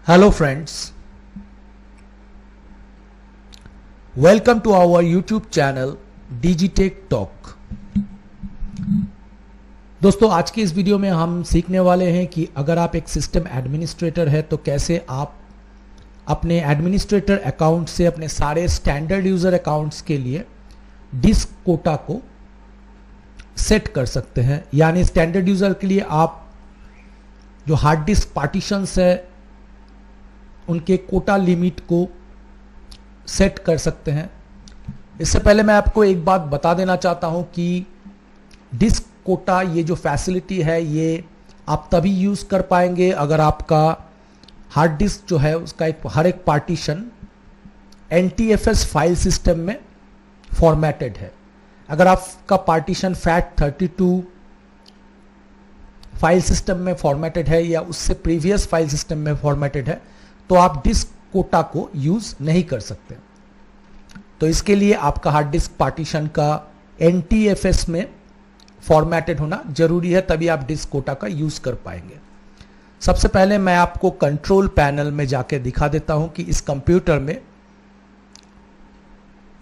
Hello friends, welcome to our YouTube channel Digitech Talk। दोस्तों आज की इस वीडियो में हम सीखने वाले हैं कि अगर आप एक सिस्टम एडमिनिस्ट्रेटर है तो कैसे आप अपने एडमिनिस्ट्रेटर अकाउंट से अपने सारे स्टैंडर्ड यूजर अकाउंट्स के लिए डिस्क कोटा को सेट कर सकते हैं। यानी स्टैंडर्ड यूजर के लिए आप जो हार्ड डिस्क पार्टीशंस है उनके कोटा लिमिट को सेट कर सकते हैं। इससे पहले मैं आपको एक बात बता देना चाहता हूं कि डिस्क कोटा ये जो फैसिलिटी है ये आप तभी यूज कर पाएंगे अगर आपका हार्ड डिस्क जो है उसका हर एक पार्टीशन NTFS फाइल सिस्टम में फॉर्मेटेड है। अगर आपका पार्टीशन FAT32 फाइल सिस्टम में फॉर्मेटेड है या उससे प्रीवियस फाइल सिस्टम में फॉर्मेटेड है तो आप डिस्क कोटा को यूज नहीं कर सकते। तो इसके लिए आपका हार्ड डिस्क पार्टीशन का NTFS में फॉर्मेटेड होना जरूरी है, तभी आप डिस्क कोटा का यूज कर पाएंगे। सबसे पहले मैं आपको कंट्रोल पैनल में जाके दिखा देता हूं कि इस कंप्यूटर में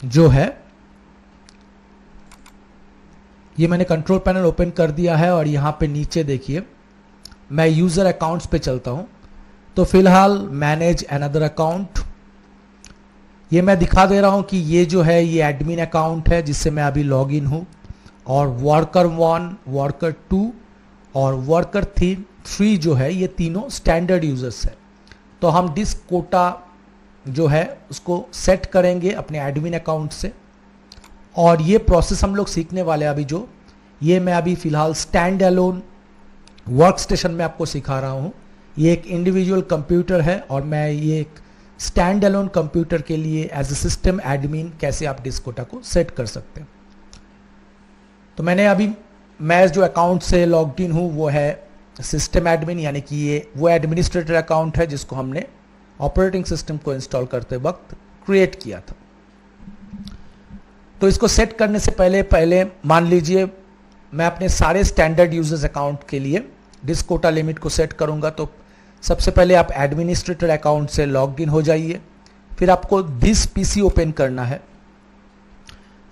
जो है ये मैंने कंट्रोल पैनल ओपन कर दिया है और यहां पे नीचे देखिए मैं यूजर अकाउंट्स पे चलता हूं। तो फिलहाल मैनेज अनदर अकाउंट ये मैं दिखा दे रहा हूं कि ये जो है ये एडमिन अकाउंट है जिससे मैं अभी लॉग इन हूं, और वर्कर 1, वर्कर 2 और वर्कर 3 जो है ये तीनों स्टैंडर्ड यूजर्स है। तो हम डिस्क कोटा जो है उसको सेट करेंगे अपने एडमिन अकाउंट से, और ये प्रोसेस हम लोग सीखने वाले हैं। अभी जो ये मैं अभी फिलहाल स्टैंड अलोन वर्क स्टेशन में आपको सिखा रहा हूं। ये एक इंडिविजुअल कंप्यूटर है और मैं ये एक स्टैंड अलोन कंप्यूटर के लिए एज ए सिस्टम एडमिन कैसे आप डिस्क कोटा को सेट कर सकते हैं। तो मैं जो अकाउंट से लॉग्ड इन हूं वो है सिस्टम एडमिन, यानी कि ये वो एडमिनिस्ट्रेटर अकाउंट है जिसको हमने ऑपरेटिंग सिस्टम को इंस्टॉल करते वक्त क्रिएट किया था। तो इसको सेट करने से पहले मान लीजिए मैं अपने सारे स्टैंडर्ड यूजर्स अकाउंट के लिए डिस्क कोटा लिमिट को सेट करूंगा। तो सबसे पहले आप एडमिनिस्ट्रेटर अकाउंट से लॉग्ड इन हो जाइए, फिर आपको दिस पीसी ओपन करना है।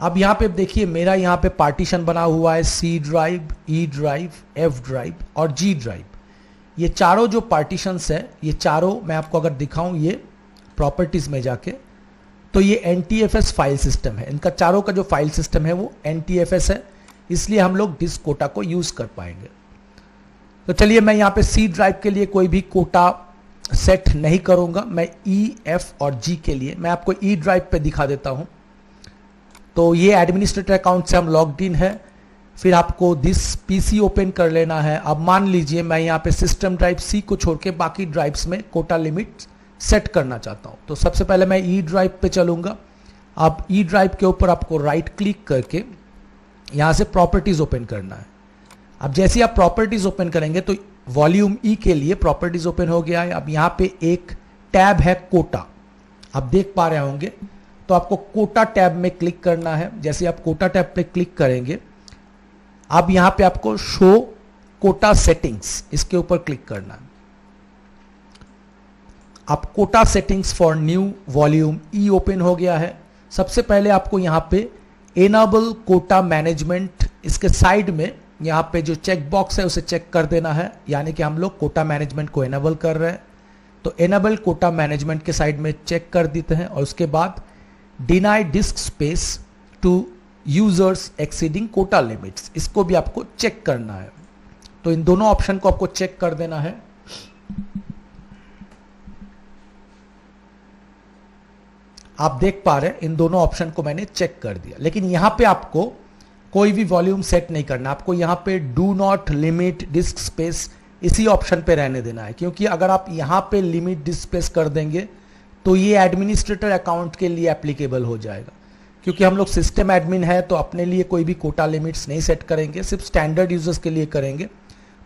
अब यहाँ पे देखिए मेरा यहाँ पे पार्टीशन बना हुआ है C drive, E drive, F drive और G ड्राइव। ये चारों जो पार्टीशंस है ये चारों मैं आपको अगर दिखाऊं ये प्रॉपर्टीज में जाके तो ये NTFS फाइल सिस्टम है। इनका चारों का जो फाइल सिस्टम है वो NTFS है, इसलिए हम लोग डिस्क कोटा को यूज कर पाएंगे। तो चलिए मैं यहाँ पे C ड्राइव के लिए कोई भी कोटा सेट नहीं करूंगा, मैं E, F और G के लिए मैं आपको E ड्राइव पे दिखा देता हूं। तो ये एडमिनिस्ट्रेटर अकाउंट से हम लॉग्ड इन है, फिर आपको दिस पीसी ओपन कर लेना है। अब मान लीजिए मैं यहाँ पे सिस्टम ड्राइव C को छोड़ के बाकी ड्राइव्स में कोटा लिमिट सेट करना चाहता हूं। तो सबसे पहले मैं E ड्राइव पे चलूंगा। अब E ड्राइव के ऊपर आपको राइट क्लिक करके यहां से प्रॉपर्टीज ओपन करना है। अब जैसे आप प्रॉपर्टीज ओपन करेंगे तो वॉल्यूम E के लिए प्रॉपर्टीज ओपन हो गया है। अब यहां पे एक टैब है कोटा, आप देख पा रहे होंगे। तो आपको कोटा टैब में क्लिक करना है। जैसे आप कोटा टैब पे क्लिक करेंगे अब यहां पे आपको शो कोटा सेटिंग्स इसके ऊपर क्लिक करना है। अब quota settings for new volume E open हो गया है। सबसे पहले आपको यहां पे एनेबल कोटा मैनेजमेंट इसके साइड में यहां पे जो चेक बॉक्स है उसे चेक कर देना है, यानी कि हम लोग कोटा मैनेजमेंट को एनेबल कर रहे हैं। तो एनेबल कोटा मैनेजमेंट के साइड में चेक कर देते हैं, और उसके बाद deny disk space to users exceeding quota limits इसको भी आपको चेक करना है। तो इन दोनों ऑप्शन को आपको चेक कर देना है। आप देख पा रहे हैं इन दोनों ऑप्शन को मैंने चेक कर दिया, लेकिन यहां पे आपको कोई भी वॉल्यूम सेट नहीं करना। आपको यहां पे do not limit disc space इसी ऑप्शन पे रहने देना है, क्योंकि अगर आप यहां पे लिमिट डिस्क स्पेस कर देंगे तो ये एडमिनिस्ट्रेटर अकाउंट के लिए एप्लीकेबल हो जाएगा। क्योंकि हम लोग सिस्टम एडमिन है तो अपने लिए कोई भी कोटा लिमिट्स नहीं सेट करेंगे, सिर्फ स्टैंडर्ड यूजर्स के लिए करेंगे।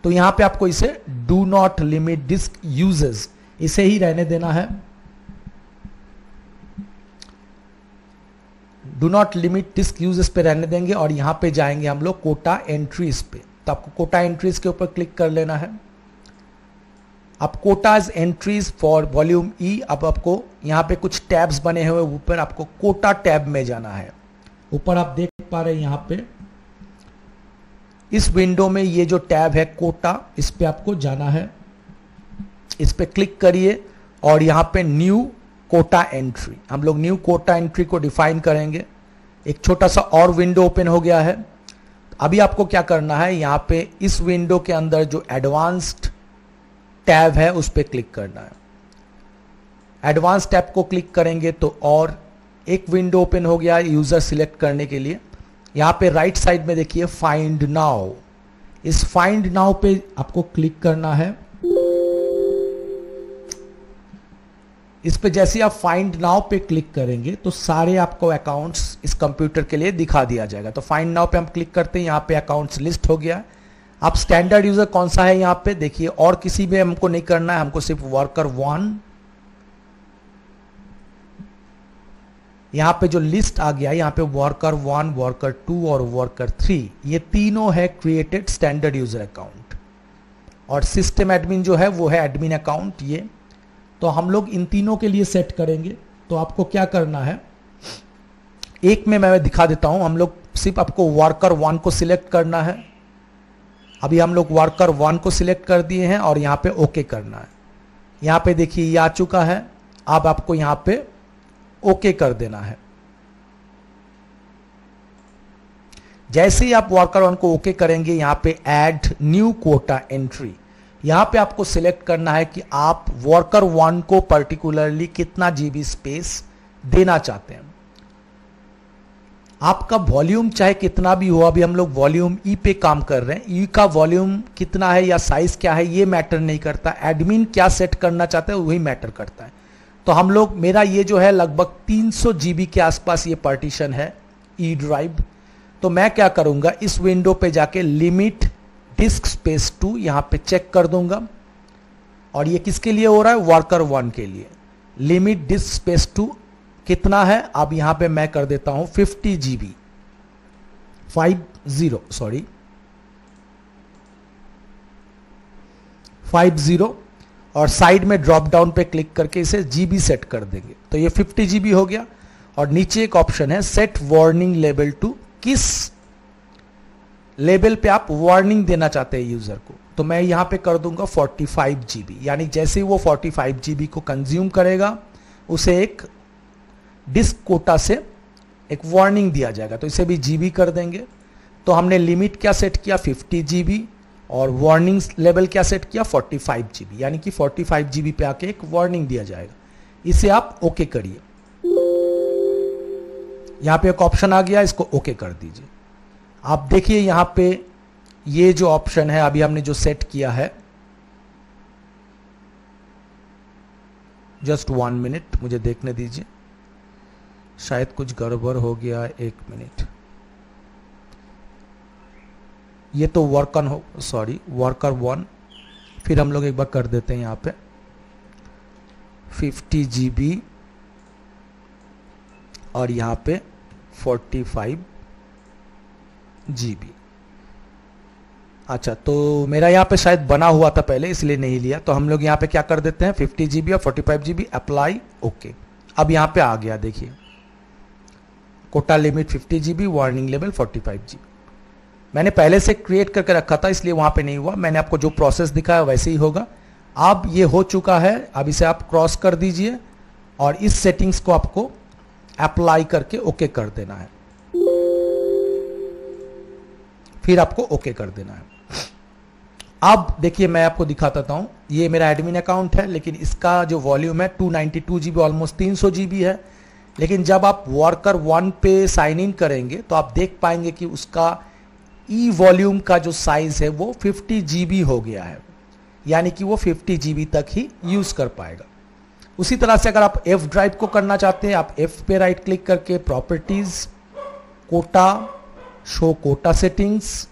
तो यहां पे आपको इसे do not limit disk users इसे ही रहने देना है। Do not limit disk usage पे रहने देंगे और यहां पे जाएंगे हम लोग कोटा एंट्रीज पे। तो आपको कोटा एंट्रीज के ऊपर क्लिक कर लेना है। अब कोटाज एंट्रीज फॉर वॉल्यूम ई, अब आपको यहाँ पे कुछ टैब्स बने हुए ऊपर, आपको कोटा टैब में जाना है। ऊपर आप देख पा रहे हैं यहाँ पे इस विंडो में ये जो टैब है कोटा, इस पे आपको जाना है। इस पे क्लिक करिए और यहाँ पे न्यू कोटा एंट्री, हम लोग न्यू कोटा एंट्री को डिफाइन करेंगे। एक छोटा सा और विंडो ओपन हो गया है। अभी आपको क्या करना है, यहाँ पे इस विंडो के अंदर जो एडवांस्ड टैब है उस पर क्लिक करना है। एडवांस टैब को क्लिक करेंगे तो और एक विंडो ओपन हो गया यूजर सिलेक्ट करने के लिए। यहाँ पे राइट साइड में देखिए फाइंड नाउ, इस फाइंड नाउ पे आपको क्लिक करना है। इस पे जैसे आप फाइंड नाउ पे क्लिक करेंगे तो सारे आपको अकाउंट्स इस कंप्यूटर के लिए दिखा दिया जाएगा। तो फाइंड नाउ पे हम क्लिक करते हैं, यहाँ पे अकाउंट्स लिस्ट हो गया। आप स्टैंडर्ड यूजर कौन सा है यहाँ पे देखिए, और किसी में हमको नहीं करना है, हमको सिर्फ वर्कर 1। यहाँ पे जो लिस्ट आ गया, यहाँ पे वर्कर 1, वर्कर 2 और वर्कर 3, ये तीनों है क्रिएटेड स्टैंडर्ड यूजर अकाउंट। और सिस्टम एडमिन जो है वो है एडमिन अकाउंट ये। तो हम लोग इन तीनों के लिए सेट करेंगे। तो आपको क्या करना है, एक में मैं दिखा देता हूं। हम लोग सिर्फ आपको वर्कर 1 को सिलेक्ट करना है। अभी हम लोग वर्कर 1 को सिलेक्ट कर दिए हैं और यहां पे ओके करना है। यहां पे देखिए ये आ चुका है। अब आपको यहां पे ओके कर देना है। जैसे ही आप वर्कर 1 को ओके करेंगे, यहां पे ऐड न्यू कोटा एंट्री, यहां पे आपको सिलेक्ट करना है कि आप वर्कर 1 को पर्टिकुलरली कितना जीबी स्पेस देना चाहते हैं। आपका वॉल्यूम चाहे कितना भी हो, अभी हम लोग वॉल्यूम ई पे काम कर रहे हैं, ई का वॉल्यूम कितना है या साइज क्या है ये मैटर नहीं करता, एडमिन क्या सेट करना चाहता है वही मैटर करता है। तो हम लोग, मेरा ये जो है लगभग 300 जीबी के आसपास ये पार्टीशन है ई ड्राइव। तो मैं क्या करूंगा, इस विंडो पे जाके लिमिट डिस्क स्पेस टू यहां पे चेक कर दूंगा। और ये किसके लिए हो रहा है, वर्कर 1 के लिए। लिमिट डिस्क स्पेस टू कितना है, अब यहां पे मैं कर देता हूं 50 जीबी, 50 और साइड में ड्रॉप डाउन पे क्लिक करके इसे जीबी सेट कर देंगे। तो ये 50 जीबी हो गया। और नीचे एक ऑप्शन है सेट वार्निंग लेवल टू, किस लेवल पे आप वार्निंग देना चाहते हैं यूजर को। तो मैं यहां पे कर दूंगा 45 जीबी, यानी जैसे ही वो 45 जीबी को कंज्यूम करेगा उसे एक डिस्क कोटा से एक वार्निंग दिया जाएगा। तो इसे भी जीबी कर देंगे। तो हमने लिमिट क्या सेट किया, 50 जीबी, और वार्निंग लेवल क्या सेट किया, 45 जीबी, यानी कि 45 जीबी पे आके एक वार्निंग दिया जाएगा। इसे आप ओके करिए। यहां पे एक ऑप्शन आ गया, इसको ओके कर दीजिए। आप देखिए यहां पे ये जो ऑप्शन है अभी हमने जो सेट किया है, जस्ट 1 मिनट मुझे देखने दीजिए, शायद कुछ गड़बड़ हो गया, 1 मिनट। ये तो वर्कर 1, फिर हम लोग एक बार कर देते हैं यहां पे 50 जीबी और यहां पे 45 जीबी। अच्छा, तो मेरा यहां पे शायद बना हुआ था पहले इसलिए नहीं लिया। तो हम लोग यहां पे क्या कर देते हैं, 50 जीबी और 45 जीबी, अप्लाई, ओके। अब यहां पे आ गया, देखिए quota limit 50 GB, warning level 45 GB. मैंने पहले से क्रिएट करके रखा था इसलिए वहां पे नहीं हुआ। मैंने आपको जो प्रोसेस दिखाया वैसे ही होगा। अब ये हो चुका है। अब इसे आप क्रॉस कर दीजिए और इस सेटिंग्स को आपको अप्लाई करके ओके कर देना है। फिर आपको ओके कर देना है। अब देखिए मैं आपको दिखाता हूं, ये मेरा एडमिन अकाउंट है, लेकिन इसका जो वॉल्यूम है 292 जीबी, ऑलमोस्ट 300 जीबी है। लेकिन जब आप वर्कर 1 पे साइन इन करेंगे तो आप देख पाएंगे कि उसका ई वॉल्यूम का जो साइज है वो 50 जीबी हो गया है, यानी कि वो 50 जीबी तक ही यूज कर पाएगा। उसी तरह से अगर आप एफ ड्राइव को करना चाहते हैं, आप एफ पे राइट क्लिक करके properties, quota, show quota settings,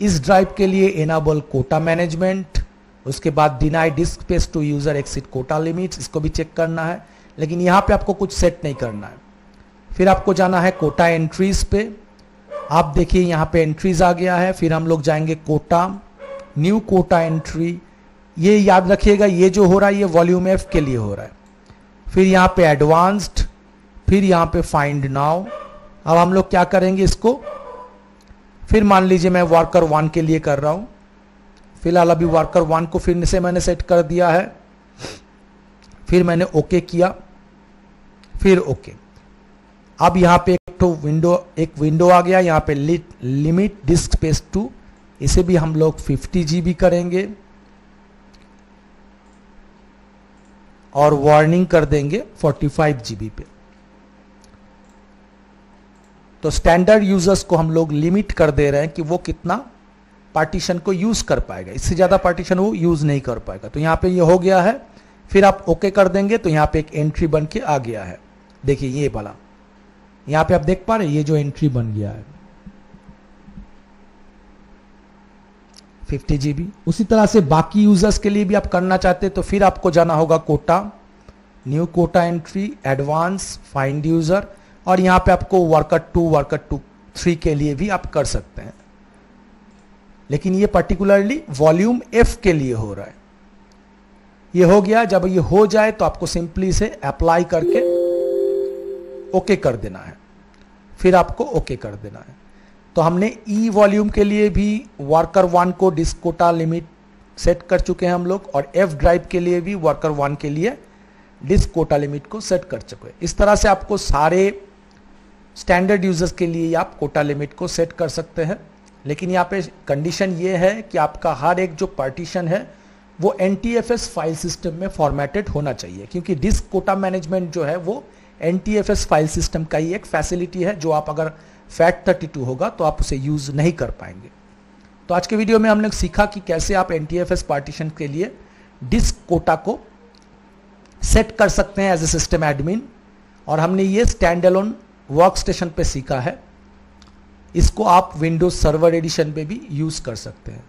इस ड्राइव के लिए एनाबल कोटा मैनेजमेंट, उसके बाद deny disk space to user exit quota limits, इसको भी चेक करना है। लेकिन यहां पे आपको कुछ सेट नहीं करना है। फिर आपको जाना है कोटा एंट्रीज पे। आप देखिए यहां पे एंट्रीज आ गया है। फिर हम लोग जाएंगे कोटा, न्यू कोटा एंट्री, ये याद रखिएगा, ये जो हो रहा है ये वॉल्यूम एफ के लिए हो रहा है। फिर यहाँ पे एडवांस्ड, फिर यहाँ पे फाइंड नाउ। अब हम लोग क्या करेंगे इसको, फिर मान लीजिए मैं वर्कर 1 के लिए कर रहा हूं। फिलहाल अभी वर्कर 1 को फिर से मैंने सेट कर दिया है, फिर मैंने ओके किया, फिर ओके। अब यहां पे एक विंडो आ गया, यहां पे लिमिट डिस्क स्पेस टू, इसे भी हम लोग 50 GB करेंगे और वार्निंग कर देंगे 45 GB पे। तो स्टैंडर्ड यूजर्स को हम लोग लिमिट कर दे रहे हैं कि वो कितना पार्टीशन को यूज कर पाएगा, इससे ज्यादा पार्टीशन वो यूज नहीं कर पाएगा। तो यहां पे ये हो गया है, फिर आप ओके कर देंगे तो यहां पे एक एंट्री बन के आ गया है। देखिए ये वाला, यहां पे आप देख पा रहे हैं ये जो एंट्री बन गया है 50 GB। उसी तरह से बाकी यूजर्स के लिए भी आप करना चाहते हैं तो फिर आपको जाना होगा quota, new quota entry, advance, find user, और यहां पे आपको वर्कर 2, वर्कर 3 के लिए भी आप कर सकते हैं। लेकिन ये पर्टिकुलरली वॉल्यूम एफ के लिए हो रहा है। ये हो गया, जब ये हो जाए तो आपको सिंपली से अप्लाई करके ओके कर देना है, फिर आपको ओके कर देना है। तो हमने ई वॉल्यूम के लिए भी वर्कर 1 को डिस्क कोटा लिमिट सेट कर चुके हैं हम लोग, और एफ ड्राइव के लिए भी वर्कर 1 के लिए डिस्क कोटा लिमिट को सेट कर चुके हैं। इस तरह से आपको सारे स्टैंडर्ड यूजर्स के लिए आप कोटा लिमिट को सेट कर सकते हैं। लेकिन यहाँ पे कंडीशन ये है कि आपका हर एक जो पार्टीशन है वो NTFS फाइल सिस्टम में फॉर्मेटेड होना चाहिए, क्योंकि डिस्क कोटा मैनेजमेंट जो है वो NTFS फाइल सिस्टम का ही एक फैसिलिटी है, जो आप अगर FAT32 होगा तो आप उसे यूज नहीं कर पाएंगे। तो आज के वीडियो में हमने सीखा कि कैसे आप NTFS पार्टीशन के लिए डिस्क कोटा को सेट कर सकते हैं एज ए सिस्टम एडमिन, और हमने ये स्टैंड अलोन वर्क स्टेशन पे सीखा है। इसको आप विंडोज सर्वर एडिशन पे भी यूज कर सकते हैं।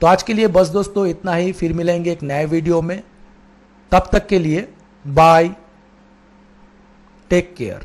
तो आज के लिए बस दोस्तों इतना ही, फिर मिलेंगे एक नए वीडियो में। तब तक के लिए बाय, टेक केयर।